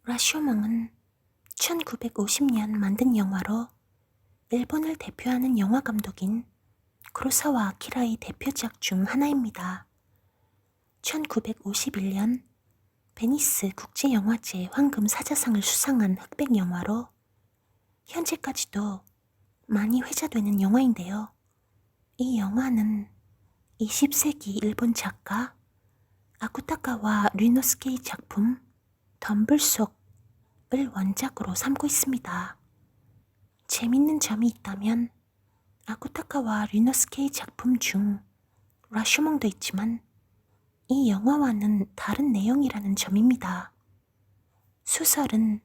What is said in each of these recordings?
라쇼몽은 1950년 만든 영화로 일본을 대표하는 영화 감독인 구로사와 아키라의 대표작 중 하나입니다. 1951년 베니스 국제영화제 황금 사자상을 수상한 흑백 영화로 현재까지도 많이 회자되는 영화인데요. 이 영화는 20세기 일본 작가 아쿠타카와 류노스케의 작품 덤불 속을 원작으로 삼고 있습니다. 재밌는 점이 있다면 아쿠타카와 류노스케의 작품 중 라쇼몽도 있지만 이 영화와는 다른 내용이라는 점입니다. 소설은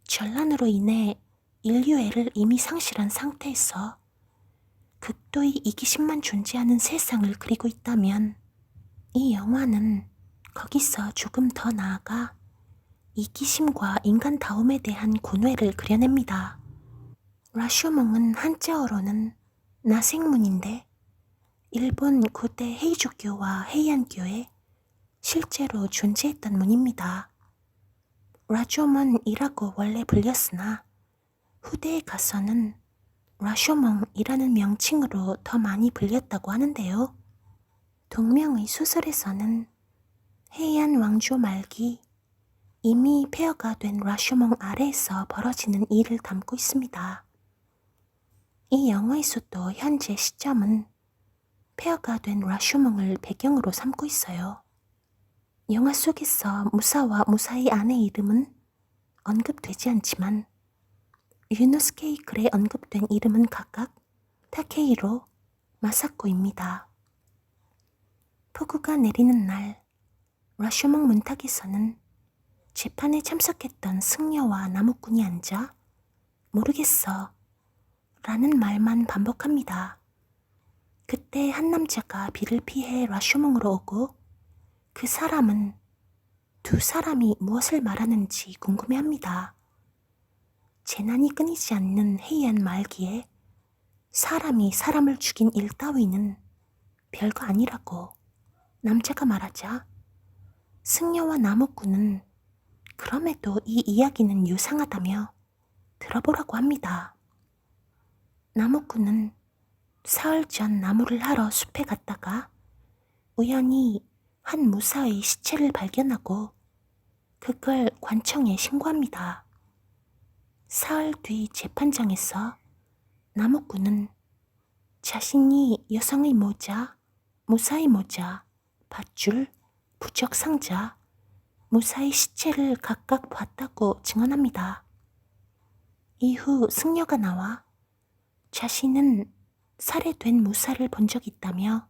전란으로 인해 인류애를 이미 상실한 상태에서 극도의 이기심만 존재하는 세상을 그리고 있다면 이 영화는 거기서 조금 더 나아가 이기심과 인간다움에 대한 고뇌를 그려냅니다. 라쇼몽은 한자어로는 나생문인데 일본 고대 헤이조교와 헤이안교에 실제로 존재했던 문입니다. 라조몬이라고 원래 불렸으나 후대에 가서는 라쇼몽이라는 명칭으로 더 많이 불렸다고 하는데요. 동명의 소설에서는 헤이안 왕조 말기 이미 폐허가 된 라쇼몽 아래에서 벌어지는 일을 담고 있습니다. 이 영화에서도 현재 시점은 폐허가 된 라쇼몽을 배경으로 삼고 있어요. 영화 속에서 무사와 무사의 아내 이름은 언급되지 않지만 유노스케의 글에 언급된 이름은 각각 타케히로, 마사코입니다. 폭우가 내리는 날 라쇼몽 문탁에서는 재판에 참석했던 승려와 나무꾼이 앉아 모르겠어 라는 말만 반복합니다. 그때 한 남자가 비를 피해 라쇼몽으로 오고 그 사람은 두 사람이 무엇을 말하는지 궁금해합니다. 재난이 끊이지 않는 해이안 말기에 사람이 사람을 죽인 일 따위는 별거 아니라고 남자가 말하자 승려와 나무꾼은 그럼에도 이 이야기는 유상하다며 들어보라고 합니다. 나무꾼은 사흘 전 나무를 하러 숲에 갔다가 우연히 한 무사의 시체를 발견하고 그걸 관청에 신고합니다. 사흘 뒤 재판장에서 나무꾼은 자신이 여성의 모자, 무사의 모자, 밧줄, 부적 상자, 무사의 시체를 각각 봤다고 증언합니다. 이후 승려가 나와 자신은 살해된 무사를 본 적 있다며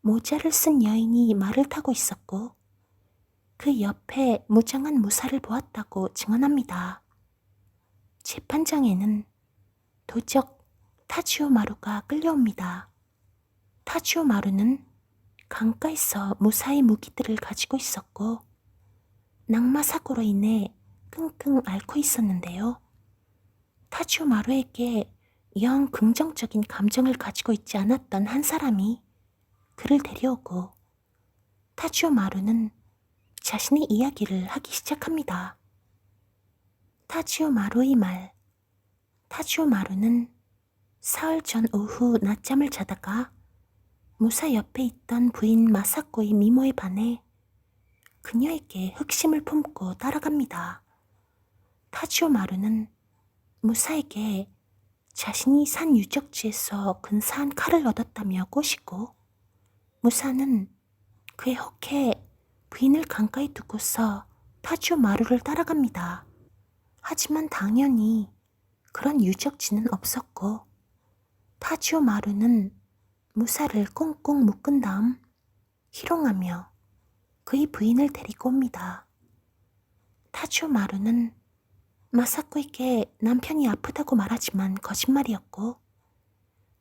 모자를 쓴 여인이 말을 타고 있었고 그 옆에 무장한 무사를 보았다고 증언합니다. 재판장에는 도적 타지오 마루가 끌려옵니다. 타지오 마루는 강가에서 무사의 무기들을 가지고 있었고 낙마 사고로 인해 끙끙 앓고 있었는데요. 타지오 마루에게 영 긍정적인 감정을 가지고 있지 않았던 한 사람이 그를 데려오고 타지오 마루는 자신의 이야기를 하기 시작합니다. 타지오 마루의 말. 타지오 마루는 사흘 전 오후 낮잠을 자다가 무사 옆에 있던 부인 마사코의 미모에 반해 그녀에게 흑심을 품고 따라갑니다. 타지오 마루는 무사에게 자신이 산 유적지에서 근사한 칼을 얻었다며 꼬시고 무사는 그에 혹해 부인을 강가에 두고서 타지오 마루를 따라갑니다. 하지만 당연히 그런 유적지는 없었고 타지오 마루는 무사를 꽁꽁 묶은 다음 희롱하며 그의 부인을 데리고 옵니다. 타지오 마루는 마사코에게 남편이 아프다고 말하지만 거짓말이었고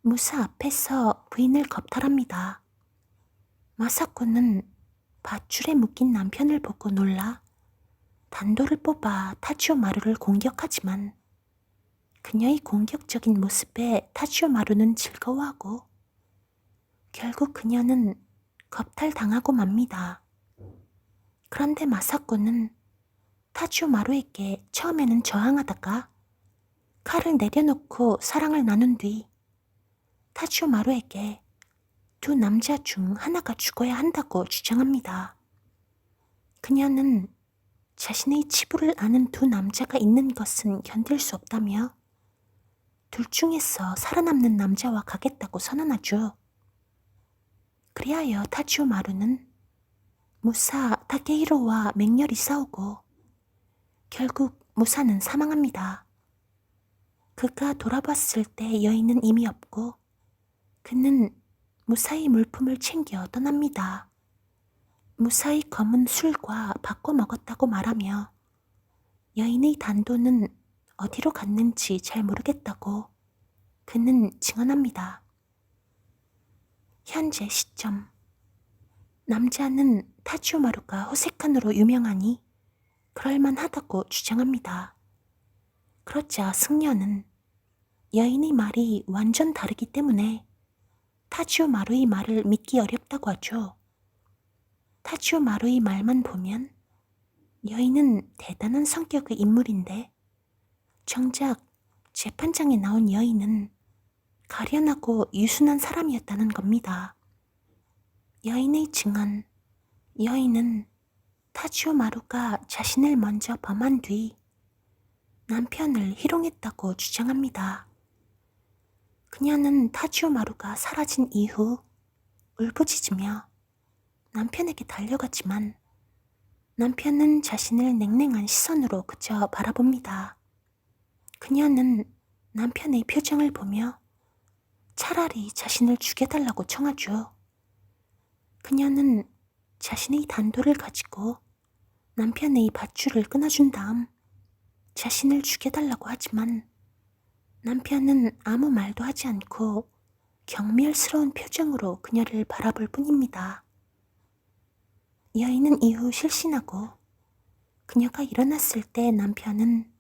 무사 앞에서 부인을 겁탈합니다. 마사코는 밧줄에 묶인 남편을 보고 놀라 단도를 뽑아 타지오 마루를 공격하지만 그녀의 공격적인 모습에 타지오 마루는 즐거워하고 결국 그녀는 겁탈당하고 맙니다. 그런데 마사코는 타치오 마루에게 처음에는 저항하다가 칼을 내려놓고 사랑을 나눈 뒤 타치오 마루에게 두 남자 중 하나가 죽어야 한다고 주장합니다. 그녀는 자신의 치부를 아는 두 남자가 있는 것은 견딜 수 없다며 둘 중에서 살아남는 남자와 가겠다고 선언하죠. 그리하여 타치오 마루는 무사 타케히로와 맹렬히 싸우고 결국 무사는 사망합니다. 그가 돌아봤을 때 여인은 이미 없고 그는 무사히 물품을 챙겨 떠납니다. 무사히 검은 술과 바꿔 먹었다고 말하며 여인의 단도는 어디로 갔는지 잘 모르겠다고 그는 증언합니다. 현재 시점. 남자는 타치오 마루가 호색한으로 유명하니 그럴만하다고 주장합니다. 그렇자 승려는 여인의 말이 완전 다르기 때문에 타치오 마루의 말을 믿기 어렵다고 하죠. 타치오 마루의 말만 보면 여인은 대단한 성격의 인물인데 정작 재판장에 나온 여인은 가련하고 유순한 사람이었다는 겁니다. 여인의 증언. 여인은 타치오 마루가 자신을 먼저 범한 뒤 남편을 희롱했다고 주장합니다. 그녀는 타치오 마루가 사라진 이후 울부짖으며 남편에게 달려갔지만 남편은 자신을 냉랭한 시선으로 그저 바라봅니다. 그녀는 남편의 표정을 보며 차라리 자신을 죽여달라고 청하죠. 그녀는 자신의 단도를 가지고 남편의 밧줄을 끊어준 다음 자신을 죽여달라고 하지만 남편은 아무 말도 하지 않고 경멸스러운 표정으로 그녀를 바라볼 뿐입니다. 여인은 이후 실신하고 그녀가 일어났을 때 남편은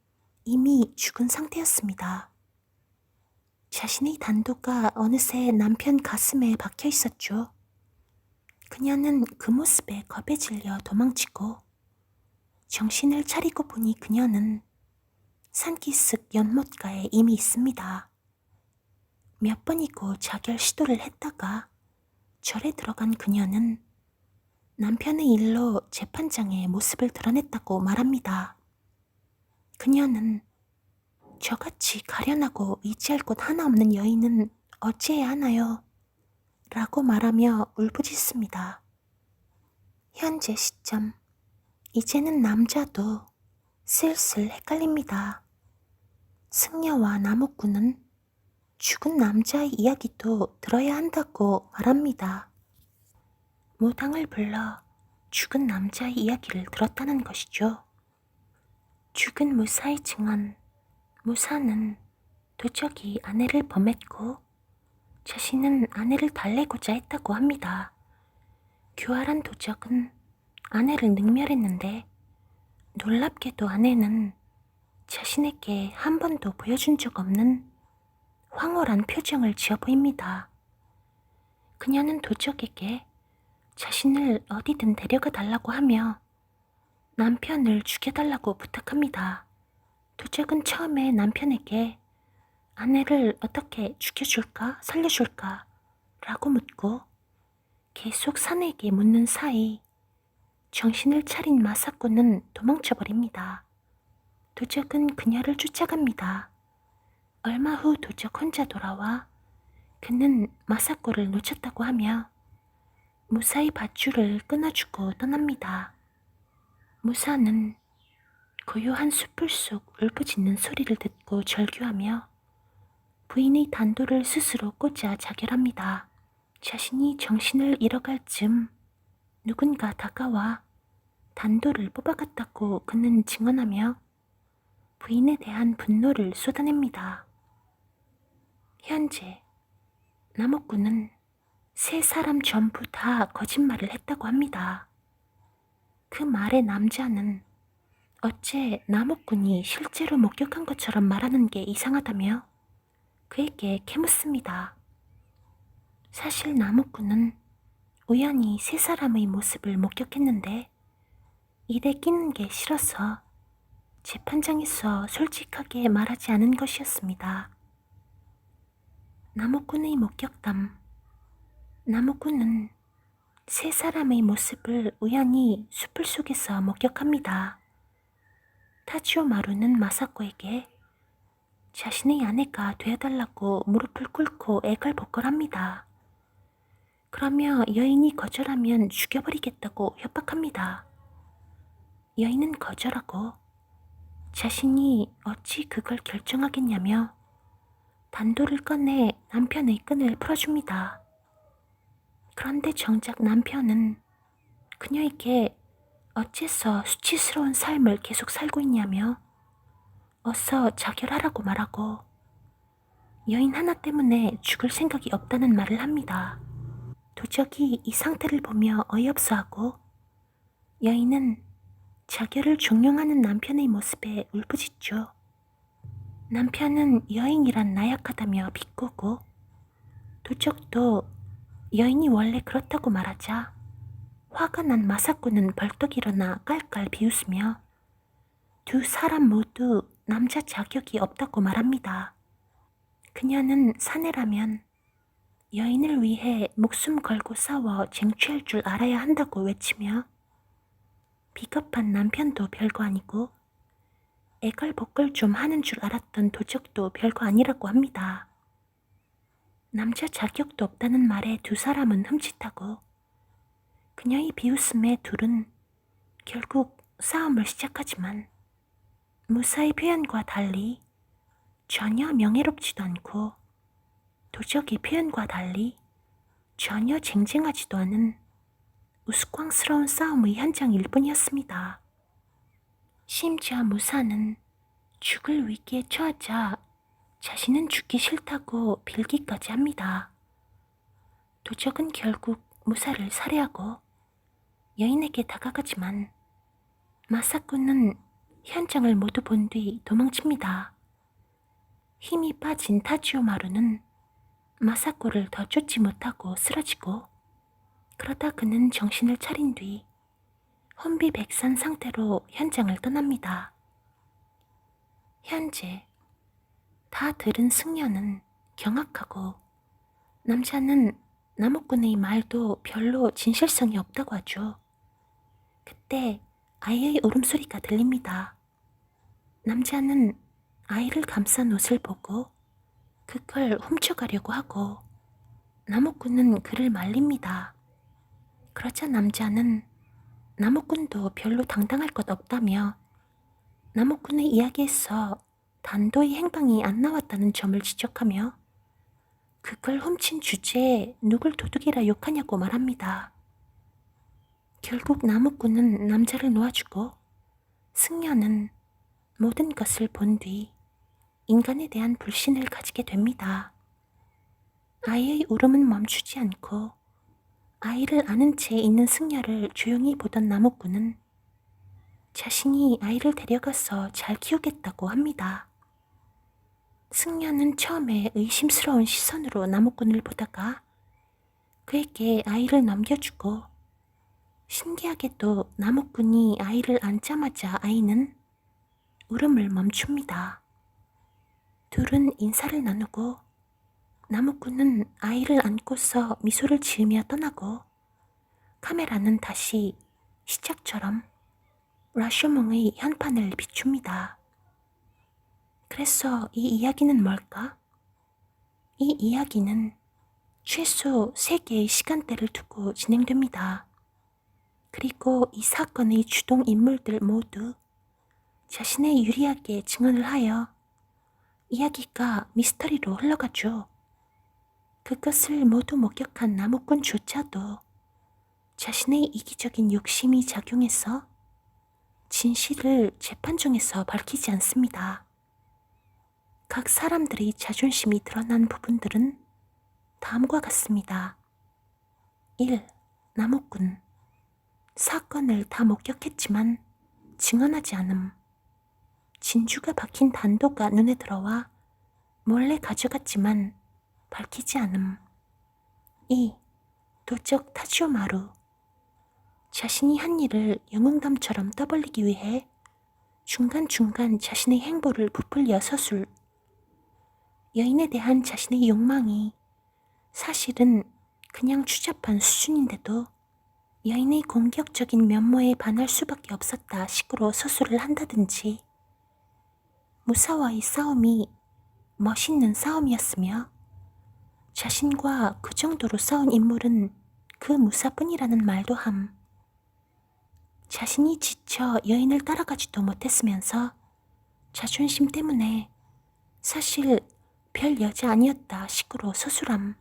이미 죽은 상태였습니다. 자신의 단도가 어느새 남편 가슴에 박혀 있었죠. 그녀는 그 모습에 겁에 질려 도망치고 정신을 차리고 보니 그녀는 산기슭 연못가에 이미 있습니다. 몇 번이고 자결 시도를 했다가 절에 들어간 그녀는 남편의 일로 재판장에 모습을 드러냈다고 말합니다. 그녀는 저같이 가련하고 의지할 곳 하나 없는 여인은 어찌해야 하나요? 라고 말하며 울부짖습니다. 현재 시점. 이제는 남자도 슬슬 헷갈립니다. 승려와 나무꾼은 죽은 남자의 이야기도 들어야 한다고 말합니다. 무당을 불러 죽은 남자의 이야기를 들었다는 것이죠. 죽은 무사의 증언. 무사는 도적이 아내를 범했고 자신은 아내를 달래고자 했다고 합니다. 교활한 도적은 아내를 능멸했는데 놀랍게도 아내는 자신에게 한 번도 보여준 적 없는 황홀한 표정을 지어 보입니다. 그녀는 도적에게 자신을 어디든 데려가 달라고 하며 남편을 죽여달라고 부탁합니다. 도적은 처음에 남편에게 아내를 어떻게 죽여줄까 살려줄까 라고 묻고 계속 사내에게 묻는 사이 정신을 차린 마사코는 도망쳐버립니다. 도적은 그녀를 쫓아갑니다. 얼마 후 도적 혼자 돌아와 그는 마사코를 놓쳤다고 하며 무사히 밧줄을 끊어주고 떠납니다. 무사는 고요한 숲을 속 울부짖는 소리를 듣고 절규하며 부인의 단도를 스스로 꽂아 자결합니다. 자신이 정신을 잃어갈 즈음 누군가 다가와 단도를 뽑아갔다고 그는 증언하며 부인에 대한 분노를 쏟아냅니다. 현재 나무꾼은 세 사람 전부 다 거짓말을 했다고 합니다. 그 말의 남자는 어째 나무꾼이 실제로 목격한 것처럼 말하는 게 이상하다며 그에게 캐묻습니다. 사실 나무꾼은 우연히 세 사람의 모습을 목격했는데 일에 끼는 게 싫어서 재판장에서 솔직하게 말하지 않은 것이었습니다. 나무꾼의 목격담. 나무꾼은 세 사람의 모습을 우연히 숲을 속에서 목격합니다. 타치오 마루는 마사코에게 자신의 아내가 되어달라고 무릎을 꿇고 애걸복걸합니다. 그러며 여인이 거절하면 죽여버리겠다고 협박합니다. 여인은 거절하고 자신이 어찌 그걸 결정하겠냐며 단도를 꺼내 남편의 끈을 풀어줍니다. 그런데 정작 남편은 그녀에게 어째서 수치스러운 삶을 계속 살고 있냐며 어서 자결하라고 말하고 여인 하나 때문에 죽을 생각이 없다는 말을 합니다. 도적이 이 상태를 보며 어이없어하고 여인은 자결을 종용하는 남편의 모습에 울부짖죠. 남편은 여인이란 나약하다며 비꼬고 도적도 여인이 원래 그렇다고 말하자 화가 난 마사코는 벌떡 일어나 깔깔 비웃으며 두 사람 모두 남자 자격이 없다고 말합니다. 그녀는 사내라면 여인을 위해 목숨 걸고 싸워 쟁취할 줄 알아야 한다고 외치며 비겁한 남편도 별거 아니고 애걸복걸 좀 하는 줄 알았던 도적도 별거 아니라고 합니다. 남자 자격도 없다는 말에 두 사람은 흠칫하고 그녀의 비웃음에 둘은 결국 싸움을 시작하지만 무사의 표현과 달리 전혀 명예롭지도 않고 도적의 표현과 달리 전혀 쟁쟁하지도 않은 우스꽝스러운 싸움의 현장일 뿐이었습니다. 심지어 무사는 죽을 위기에 처하자 자신은 죽기 싫다고 빌기까지 합니다. 도적은 결국 무사를 살해하고 여인에게 다가가지만 마사코는 현장을 모두 본 뒤 도망칩니다. 힘이 빠진 타치오 마루는 마사코를 더 쫓지 못하고 쓰러지고 그러다 그는 정신을 차린 뒤 혼비백산 상태로 현장을 떠납니다. 현재 다 들은 승려는 경악하고 남자는 나무꾼의 말도 별로 진실성이 없다고 하죠. 그때 아이의 울음소리가 들립니다. 남자는 아이를 감싼 옷을 보고 그걸 훔쳐가려고 하고 나무꾼은 그를 말립니다. 그러자 남자는 나무꾼도 별로 당당할 것 없다며 나무꾼의 이야기에서 단도의 행방이 안 나왔다는 점을 지적하며 그걸 훔친 주제에 누굴 도둑이라 욕하냐고 말합니다. 결국 나무꾼은 남자를 놓아주고 승려는 모든 것을 본 뒤 인간에 대한 불신을 가지게 됩니다. 아이의 울음은 멈추지 않고 아이를 안은 채 있는 승려를 조용히 보던 나무꾼은 자신이 아이를 데려가서 잘 키우겠다고 합니다. 승려는 처음에 의심스러운 시선으로 나무꾼을 보다가 그에게 아이를 넘겨주고 신기하게도 나무꾼이 아이를 안자마자 아이는 울음을 멈춥니다. 둘은 인사를 나누고 나무꾼은 아이를 안고서 미소를 지으며 떠나고 카메라는 다시 시작처럼 라쇼몽의 현판을 비춥니다. 그래서 이 이야기는 뭘까? 이 이야기는 최소 3개의 시간대를 두고 진행됩니다. 그리고 이 사건의 주동 인물들 모두 자신의 유리하게 증언을 하여 이야기가 미스터리로 흘러가죠. 그것을 모두 목격한 나무꾼조차도 자신의 이기적인 욕심이 작용해서 진실을 재판정에서 밝히지 않습니다. 각 사람들의 자존심이 드러난 부분들은 다음과 같습니다. 1. 나무꾼. 사건을 다 목격했지만 증언하지 않음. 진주가 박힌 단도가 눈에 들어와 몰래 가져갔지만 밝히지 않음. 2. 도적 타치오 마루. 자신이 한 일을 영웅담처럼 떠벌리기 위해 중간중간 자신의 행보를 부풀려 서술. 여인에 대한 자신의 욕망이 사실은 그냥 추잡한 수준인데도 여인의 공격적인 면모에 반할 수밖에 없었다 식으로 서술을 한다든지, 무사와의 싸움이 멋있는 싸움이었으며 자신과 그 정도로 싸운 인물은 그 무사뿐이라는 말도 함. 자신이 지쳐 여인을 따라가지도 못했으면서 자존심 때문에 사실 별 여자 아니었다 식으로 서술함.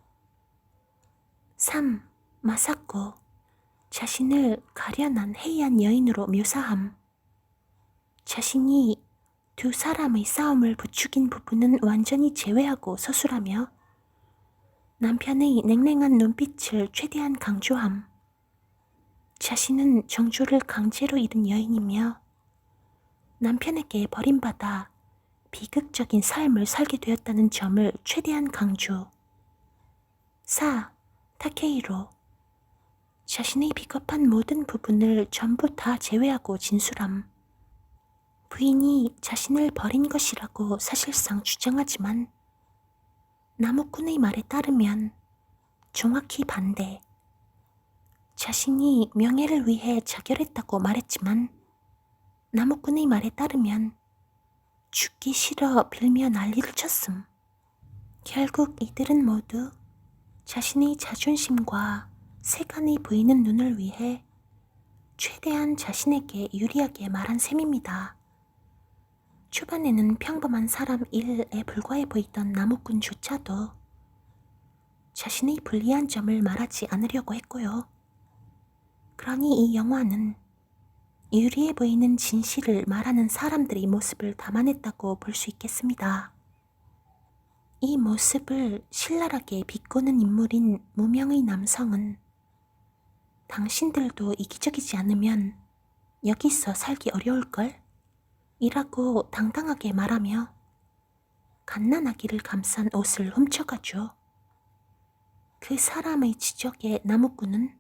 3. 마사코, 자신을 가련한 해이한 여인으로 묘사함. 자신이 두 사람의 싸움을 부추긴 부분은 완전히 제외하고 서술하며 남편의 냉랭한 눈빛을 최대한 강조함. 자신은 정조를 강제로 잃은 여인이며 남편에게 버림받아 비극적인 삶을 살게 되었다는 점을 최대한 강조. 4. 타케히로, 자신의 비겁한 모든 부분을 전부 다 제외하고 진술함. 부인이 자신을 버린 것이라고 사실상 주장하지만 나무꾼의 말에 따르면 정확히 반대. 자신이 명예를 위해 자결했다고 말했지만 나무꾼의 말에 따르면 죽기 싫어 빌며 난리를 쳤음. 결국 이들은 모두 자신의 자존심과 세간의 보이는 눈을 위해 최대한 자신에게 유리하게 말한 셈입니다. 초반에는 평범한 사람 일에 불과해 보이던 나무꾼조차도 자신의 불리한 점을 말하지 않으려고 했고요. 그러니 이 영화는 유리해 보이는 진실을 말하는 사람들의 모습을 담아냈다고 볼 수 있겠습니다. 이 모습을 신랄하게 비꼬는 인물인 무명의 남성은 당신들도 이기적이지 않으면 여기서 살기 어려울걸? 이라고 당당하게 말하며 갓난아기를 감싼 옷을 훔쳐가죠. 그 사람의 지적에 나무꾼은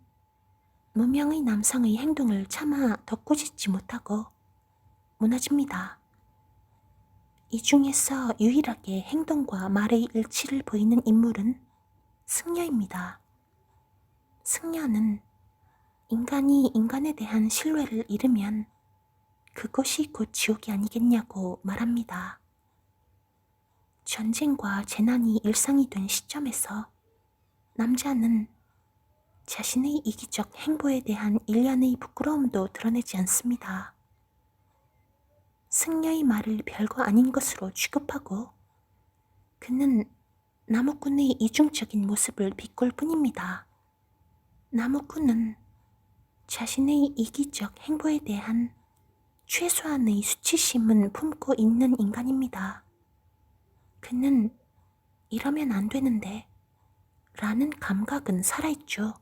무명의 남성의 행동을 차마 덧꾸짖지 못하고 무너집니다. 이 중에서 유일하게 행동과 말의 일치를 보이는 인물은 승려입니다. 승려는 인간이 인간에 대한 신뢰를 잃으면 그것이 곧 지옥이 아니겠냐고 말합니다. 전쟁과 재난이 일상이 된 시점에서 남자는 자신의 이기적 행보에 대한 일련의 부끄러움도 드러내지 않습니다. 승려의 말을 별거 아닌 것으로 취급하고 그는 나무꾼의 이중적인 모습을 비꼴 뿐입니다. 나무꾼은 자신의 이기적 행보에 대한 최소한의 수치심은 품고 있는 인간입니다. 그는 이러면 안 되는데 라는 감각은 살아있죠.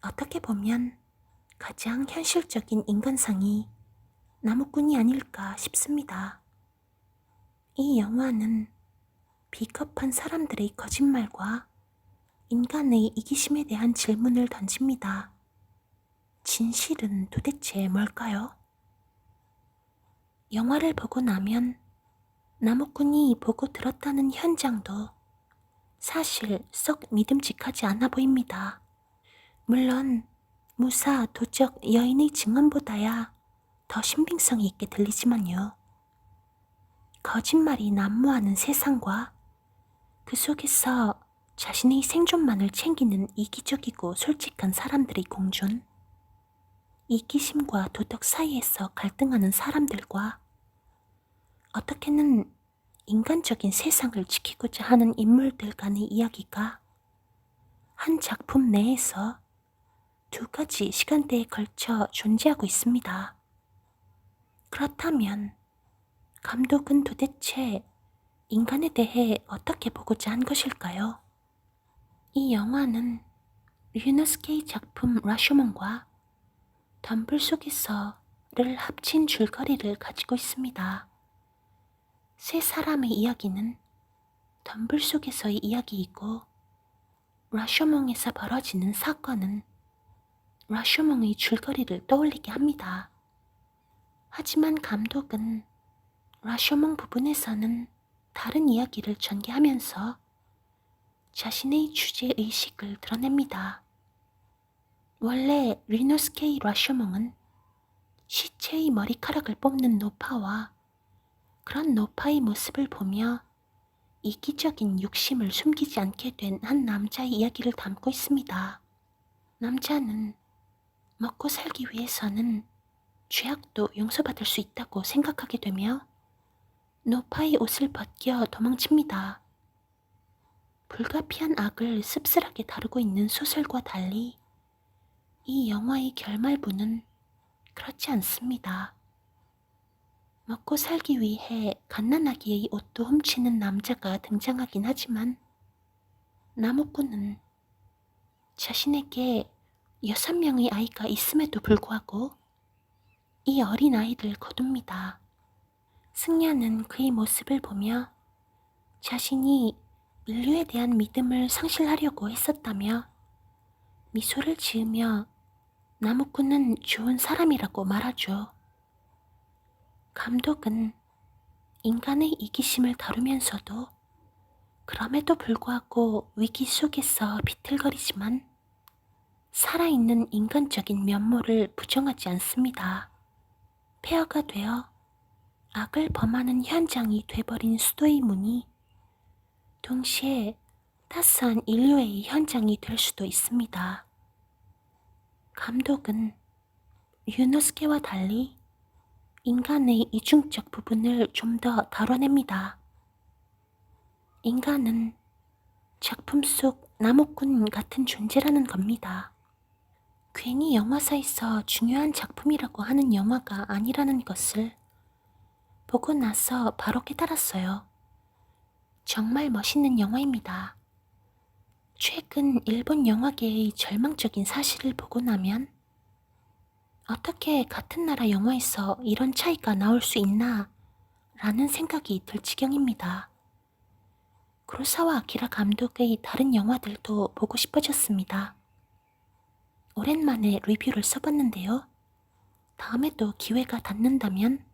어떻게 보면 가장 현실적인 인간상이 나무꾼이 아닐까 싶습니다. 이 영화는 비겁한 사람들의 거짓말과 인간의 이기심에 대한 질문을 던집니다. 진실은 도대체 뭘까요? 영화를 보고 나면 나무꾼이 보고 들었다는 현장도 사실 썩 믿음직하지 않아 보입니다. 물론 무사, 도적, 여인의 증언보다야 더 신빙성이 있게 들리지만요. 거짓말이 난무하는 세상과 그 속에서 자신의 생존만을 챙기는 이기적이고 솔직한 사람들의 공존, 이기심과 도덕 사이에서 갈등하는 사람들과 어떻게는 인간적인 세상을 지키고자 하는 인물들 간의 이야기가 한 작품 내에서 두 가지 시간대에 걸쳐 존재하고 있습니다. 그렇다면 감독은 도대체 인간에 대해 어떻게 보고자 한 것일까요? 이 영화는 류너스케의 작품 라쇼몬과 덤불 속에서를 합친 줄거리를 가지고 있습니다. 세 사람의 이야기는 덤불 속에서의 이야기이고 라쇼몽에서 벌어지는 사건은 라쇼몽의 줄거리를 떠올리게 합니다. 하지만 감독은 라쇼몽 부분에서는 다른 이야기를 전개하면서 자신의 주제의식을 드러냅니다. 원래 리노스케이 라쇼몽은 시체의 머리카락을 뽑는 노파와 그런 노파의 모습을 보며 이기적인 욕심을 숨기지 않게 된 한 남자의 이야기를 담고 있습니다. 남자는 먹고 살기 위해서는 죄악도 용서받을 수 있다고 생각하게 되며 노파의 옷을 벗겨 도망칩니다. 불가피한 악을 씁쓸하게 다루고 있는 소설과 달리 이 영화의 결말부는 그렇지 않습니다. 먹고 살기 위해 갓난아기의 옷도 훔치는 남자가 등장하긴 하지만 나무꾼은 자신에게 6명의 아이가 있음에도 불구하고 이 어린 아이를 거둡니다. 승려는 그의 모습을 보며 자신이 인류에 대한 믿음을 상실하려고 했었다며 미소를 지으며 나무꾼은 좋은 사람이라고 말하죠. 감독은 인간의 이기심을 다루면서도 그럼에도 불구하고 위기 속에서 비틀거리지만 살아있는 인간적인 면모를 부정하지 않습니다. 폐허가 되어 악을 범하는 현장이 돼버린 수도의 문이 동시에 따스한 인류의 현장이 될 수도 있습니다. 감독은 유노스케와 달리 인간의 이중적 부분을 좀 더 다뤄냅니다. 인간은 작품 속 나무꾼 같은 존재라는 겁니다. 괜히 영화사에서 중요한 작품이라고 하는 영화가 아니라는 것을 보고 나서 바로 깨달았어요. 정말 멋있는 영화입니다. 최근 일본 영화계의 절망적인 사실을 보고 나면 어떻게 같은 나라 영화에서 이런 차이가 나올 수 있나 라는 생각이 들 지경입니다. 구로사와 아키라 감독의 다른 영화들도 보고 싶어졌습니다. 오랜만에 리뷰를 써봤는데요. 다음에 또 기회가 닿는다면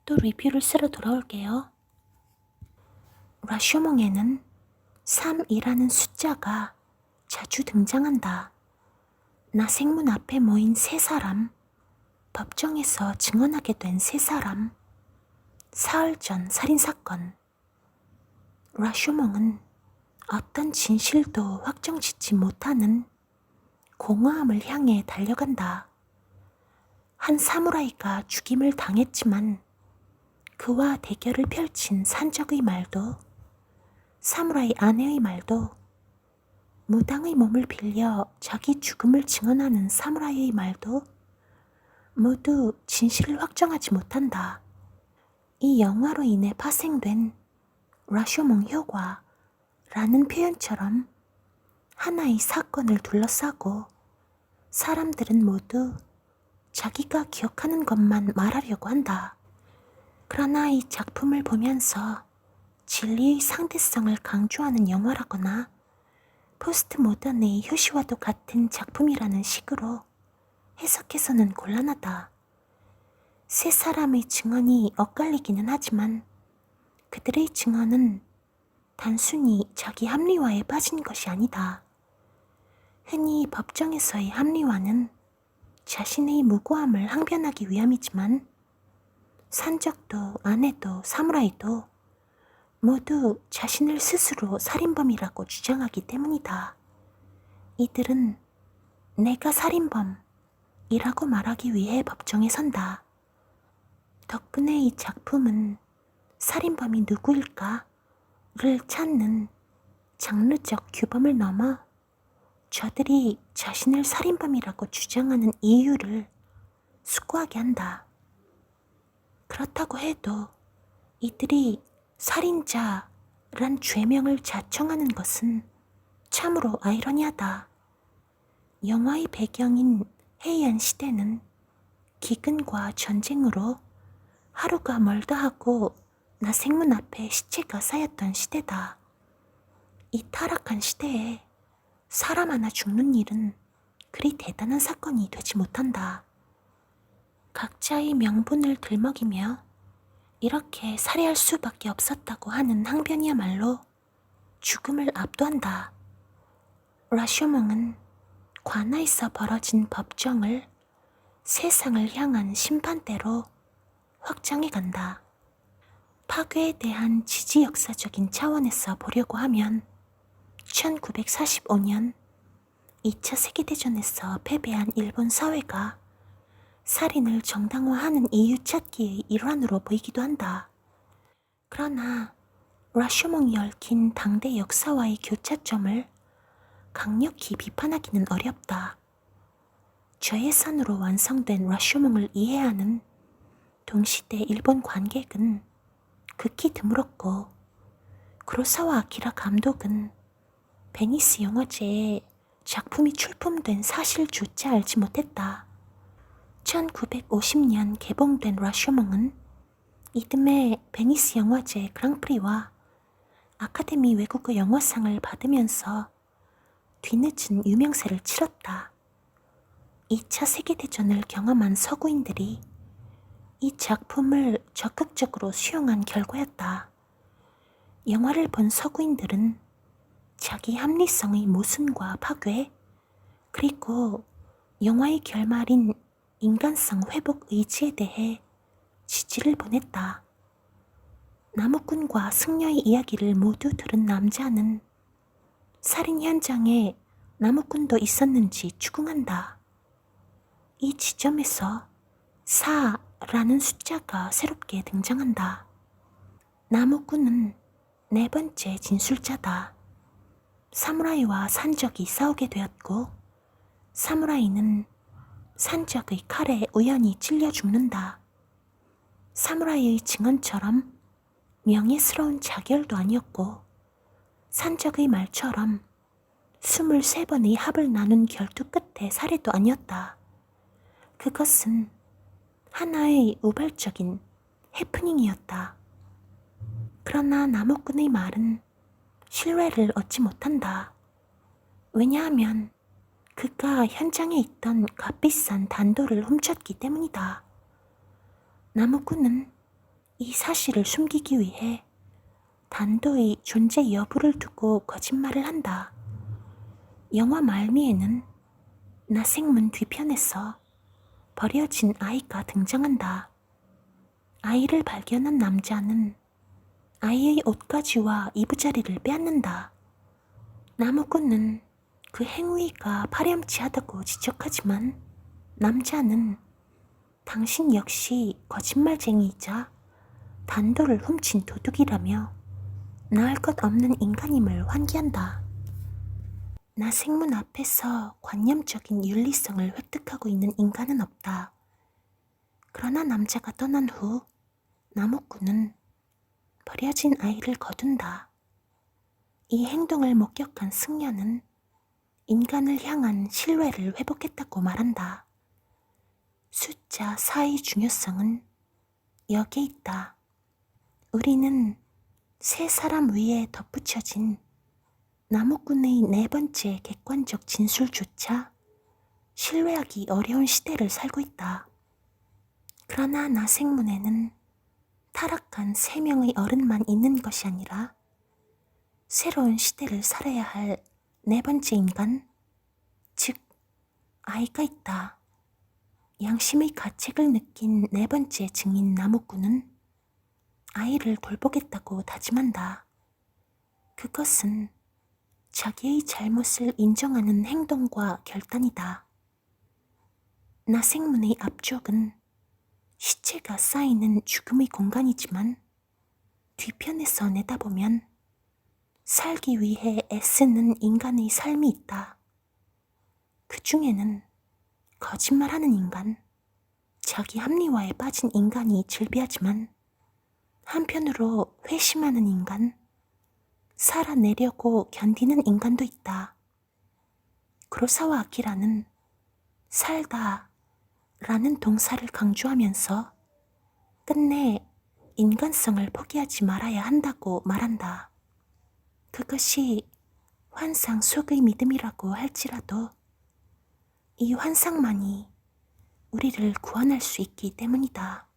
또 리뷰를 쓰러 돌아올게요. 라쇼몽에는 3이라는 숫자가 자주 등장한다. 나생문 앞에 모인 3사람, 법정에서 증언하게 된 3사람, 사흘 전 살인사건. 라쇼몽은 어떤 진실도 확정짓지 못하는 공허함을 향해 달려간다. 한 사무라이가 죽임을 당했지만 그와 대결을 펼친 산적의 말도 사무라이 아내의 말도 무당의 몸을 빌려 자기 죽음을 증언하는 사무라이의 말도 모두 진실을 확정하지 못한다. 이 영화로 인해 파생된 라쇼몽 효과라는 표현처럼 하나의 사건을 둘러싸고 사람들은 모두 자기가 기억하는 것만 말하려고 한다. 그러나 이 작품을 보면서 진리의 상대성을 강조하는 영화라거나 포스트 모던의 효시와도 같은 작품이라는 식으로 해석해서는 곤란하다. 3사람의 증언이 엇갈리기는 하지만 그들의 증언은 단순히 자기 합리화에 빠진 것이 아니다. 흔히 법정에서의 합리화는 자신의 무고함을 항변하기 위함이지만 산적도 아내도 사무라이도 모두 자신을 스스로 살인범이라고 주장하기 때문이다. 이들은 내가 살인범이라고 말하기 위해 법정에 선다. 덕분에 이 작품은 살인범이 누구일까를 찾는 장르적 규범을 넘어 저들이 자신을 살인범이라고 주장하는 이유를 숙고하게 한다. 그렇다고 해도 이들이 살인자란 죄명을 자청하는 것은 참으로 아이러니하다. 영화의 배경인 헤이안 시대는 기근과 전쟁으로 하루가 멀다 하고 나생문 앞에 시체가 쌓였던 시대다. 이 타락한 시대에 사람 하나 죽는 일은 그리 대단한 사건이 되지 못한다. 각자의 명분을 들먹이며 이렇게 살해할 수밖에 없었다고 하는 항변이야말로 죽음을 압도한다. 라쇼몽은 관아에서 벌어진 법정을 세상을 향한 심판대로 확장해 간다. 파괴에 대한 지지 역사적인 차원에서 보려고 하면 1945년 2차 세계대전에서 패배한 일본 사회가 살인을 정당화하는 이유 찾기의 일환으로 보이기도 한다. 그러나 라쇼몽이 얽힌 당대 역사와의 교차점을 강력히 비판하기는 어렵다. 저예산으로 완성된 라쇼몽을 이해하는 동시대 일본 관객은 극히 드물었고, 구로사와 아키라 감독은 베니스 영화제에 작품이 출품된 사실조차 알지 못했다. 1950년 개봉된 라쇼몽은 이듬해 베니스 영화제 그랑프리와 아카데미 외국어 영화상을 받으면서 뒤늦은 유명세를 치렀다. 2차 세계대전을 경험한 서구인들이 이 작품을 적극적으로 수용한 결과였다. 영화를 본 서구인들은 자기 합리성의 모순과 파괴, 그리고 영화의 결말인 인간성 회복 의지에 대해 지지를 보냈다. 나무꾼과 승려의 이야기를 모두 들은 남자는 살인 현장에 나무꾼도 있었는지 추궁한다. 이 지점에서 4라는 숫자가 새롭게 등장한다. 나무꾼은 네 번째 진술자다. 사무라이와 산적이 싸우게 되었고, 사무라이는 산적의 칼에 우연히 찔려 죽는다. 사무라이의 증언처럼 명예스러운 자결도 아니었고, 산적의 말처럼 23번의 합을 나눈 결투 끝의 살해도 아니었다. 그것은 하나의 우발적인 해프닝이었다. 그러나 나무꾼의 말은 신뢰를 얻지 못한다. 왜냐하면 그가 현장에 있던 값비싼 단도를 훔쳤기 때문이다. 나무꾼은 이 사실을 숨기기 위해 단도의 존재 여부를 두고 거짓말을 한다. 영화 말미에는 나생문 뒤편에서 버려진 아이가 등장한다. 아이를 발견한 남자는 아이의 옷가지와 이부자리를 빼앗는다. 나무꾼은 그 행위가 파렴치하다고 지적하지만 남자는 당신 역시 거짓말쟁이이자 단도를 훔친 도둑이라며 나을 것 없는 인간임을 환기한다. 나생문 앞에서 관념적인 윤리성을 획득하고 있는 인간은 없다. 그러나 남자가 떠난 후 나무꾼은 버려진 아이를 거둔다. 이 행동을 목격한 승려는 인간을 향한 신뢰를 회복했다고 말한다. 숫자 4의 중요성은 여기에 있다. 우리는 세 사람 위에 덧붙여진 나무꾼의 네 번째 객관적 진술조차 신뢰하기 어려운 시대를 살고 있다. 그러나 나생문에는 타락한 3명의 어른만 있는 것이 아니라 새로운 시대를 살아야 할 네 번째 인간, 즉 아이가 있다. 양심의 가책을 느낀 네 번째 증인 나무꾼은 아이를 돌보겠다고 다짐한다. 그것은 자기의 잘못을 인정하는 행동과 결단이다. 나생문의 앞쪽은 시체가 쌓이는 죽음의 공간이지만 뒤편에서 내다보면 살기 위해 애쓰는 인간의 삶이 있다. 그 중에는 거짓말하는 인간, 자기 합리화에 빠진 인간이 즐비하지만 한편으로 회심하는 인간, 살아내려고 견디는 인간도 있다. 구로사와 아키라는 살다 라는 동사를 강조하면서 끝내 인간성을 포기하지 말아야 한다고 말한다. 그것이 환상 속의 믿음이라고 할지라도 이 환상만이 우리를 구원할 수 있기 때문이다.